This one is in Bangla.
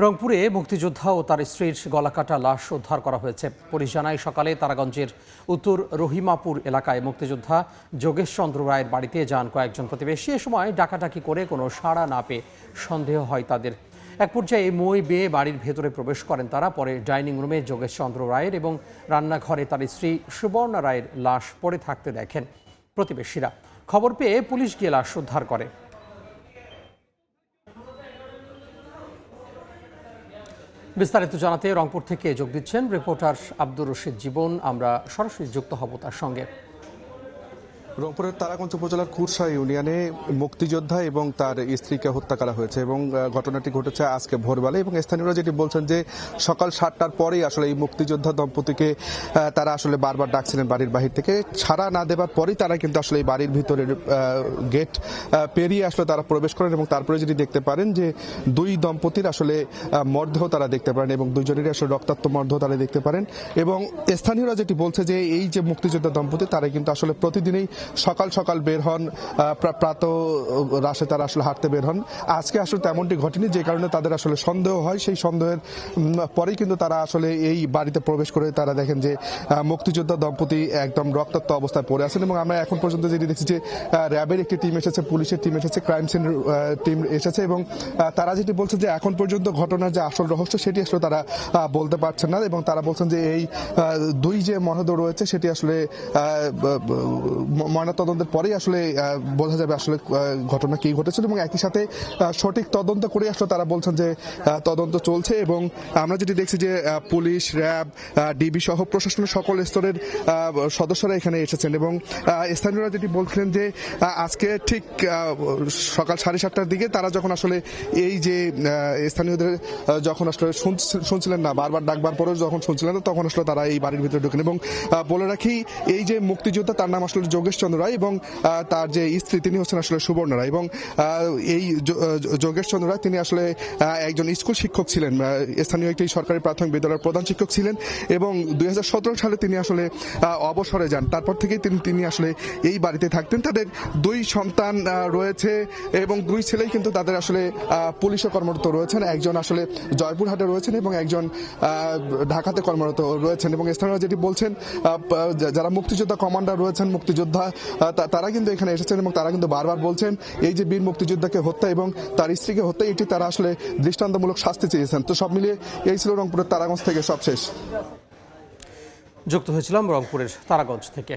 রংপুরে মুক্তিযোদ্ধা ও তার স্ত্রীর গলাকাটা লাশ উদ্ধার করা হয়েছে। পুলিশ জানায় সকালে তারাগঞ্জের উত্তর রহিমাপুর এলাকায় মুক্তিযোদ্ধা যোগেশ চন্দ্র রায়ের বাড়িতে যান কয়েকজন প্রতিবেশী। এ সময় ডাকাডাকি করে কোনো সাড়া না পেয়ে সন্দেহ হয় তাদের। এক পর্যায়ে মই বেয়ে বাড়ির ভেতরে প্রবেশ করেন তারা। পরে ডাইনিং রুমে যোগেশ চন্দ্র রায়ের এবং রান্নাঘরে তার স্ত্রী সুবর্ণা রায়ের লাশ পড়ে থাকতে দেখেন প্রতিবেশীরা। খবর পেয়ে পুলিশ গিয়ে লাশ উদ্ধার করে। বিস্তারিত জানাতে রংপুর থেকে যোগ দিচ্ছেন রিপোর্টার আব্দুর রশিদ জীবন। আমরা সরাসরি যুক্ত হব তার সঙ্গে। রংপুরের তারাগঞ্জ উপজেলার কুরসা ইউনিয়নে মুক্তিযোদ্ধা এবং তার স্ত্রীকে হত্যা করা হয়েছে এবং ঘটনাটি ঘটেছে আজকে ভোরবেলা। এবং স্থানীয়রা যেটি বলছেন যে সকাল 7টার পরেই আসলে এই মুক্তিযোদ্ধা দম্পতিকে তারা আসলে বারবার ডাকছিলেন বাড়ির বাহির থেকে। ছাড়া না দেবার পরেই তারা কিন্তু আসলে এই বাড়ির ভিতরের গেট পেরিয়ে আসলে তারা প্রবেশ করেন এবং তারপরে যেটি দেখতে পারেন যে দুই দম্পতির আসলে মরদেহ তারা দেখতে পারেন এবং দুইজনেরই আসলে রক্তাক্ত মরদেহ তারা দেখতে পারেন। এবং স্থানীয়রা যেটি বলছে যে এই যে মুক্তিযোদ্ধা দম্পতি তারা কিন্তু আসলে প্রতিদিনই সকাল সকাল বের হন, প্রাত রাশে তারা আসলে হাঁটতে বের হন। আজকে আসলে তেমনটি ঘটেনি, যে কারণে তাদের আসলে সন্দেহ হয়। সেই সন্দেহের পরেই কিন্তু তারা আসলে এই বাড়িতে প্রবেশ করে তারা দেখেন যে মুক্তিযোদ্ধা দম্পতি একদম রক্তাক্ত অবস্থায় পড়ে আছেন। এবং আমরা এখন পর্যন্ত যেটি দেখছি যে র্যাবের একটি টিম এসেছে, পুলিশের টিম এসেছে, ক্রাইম সিন টিম এসেছে এবং তারা যেটি বলছে যে এখন পর্যন্ত ঘটনার যে আসল রহস্য সেটি আসলে তারা বলতে পারছেন না। এবং তারা বলছেন যে এই দুই যে মরদেহ রয়েছে সেটি আসলে ময়নাতদন্তের পরেই আসলে বোঝা যাবে আসলে ঘটনা কি ঘটেছিল। এবং একই সাথে সঠিক তদন্ত করে আসলে তারা বলছেন যে তদন্ত চলছে। এবং আমরা যেটি দেখছি যে পুলিশ, র্যাব, ডিবি সহ প্রশাসনের সকল স্তরের সদস্যরা এখানে এসেছেন। এবং স্থানীয়রা যেটি বলছিলেন যে আজকে ঠিক সকাল 7:30টার দিকে তারা যখন আসলে এই যে স্থানীয়দের যখন আসলে শুনছিলেন না, বারবার ডাকবার পরেও যখন শুনছিলেন না, তখন আসলে তারা এই বাড়ির ভিতরে ঢুকেন। এবং বলে রাখি এই যে মুক্তিযোদ্ধা তার নাম আসলে যোগেশ চন্দ্র রায় এবং তার যে স্ত্রী তিনি হচ্ছেন আসলে সুবর্ণ রায়। এবং এই যোগেশ চন্দ্র রায় তিনি আসলে একজন স্কুল শিক্ষক ছিলেন, স্থানীয় একটি সরকারি প্রাথমিক বিদ্যালয়ের প্রধান শিক্ষক ছিলেন। এবং 2017 সালে তিনি আসলে অবসরে যান। তারপর থেকেই তিনি আসলে এই বাড়িতে থাকতেন। তাদের দুই সন্তান রয়েছে এবং দুই ছেলেই কিন্তু তাদের আসলে পুলিশে কর্মরত রয়েছেন। একজন আসলে জয়পুরহাটে রয়েছেন এবং একজন ঢাকাতে কর্মরত রয়েছেন। এবং স্থানীয়রা যেটি বলছেন যারা মুক্তিযোদ্ধা কমান্ডার রয়েছেন, মুক্তিযোদ্ধা তারা কিন্তু এখানে এসেছেন এবং তারা কিন্তু বারবার বলছেন এই যে বীর মুক্তিযোদ্ধাকে হত্যা এবং তার স্ত্রীকে হত্যা, এটি তারা আসলে দৃষ্টান্তমূলক শাস্তি চেয়েছেন। তো সব মিলিয়ে এই ছিল রংপুরের তারাগঞ্জ থেকে সবশেষ। যুক্ত হয়েছিলাম রংপুরের তারাগঞ্জ থেকে।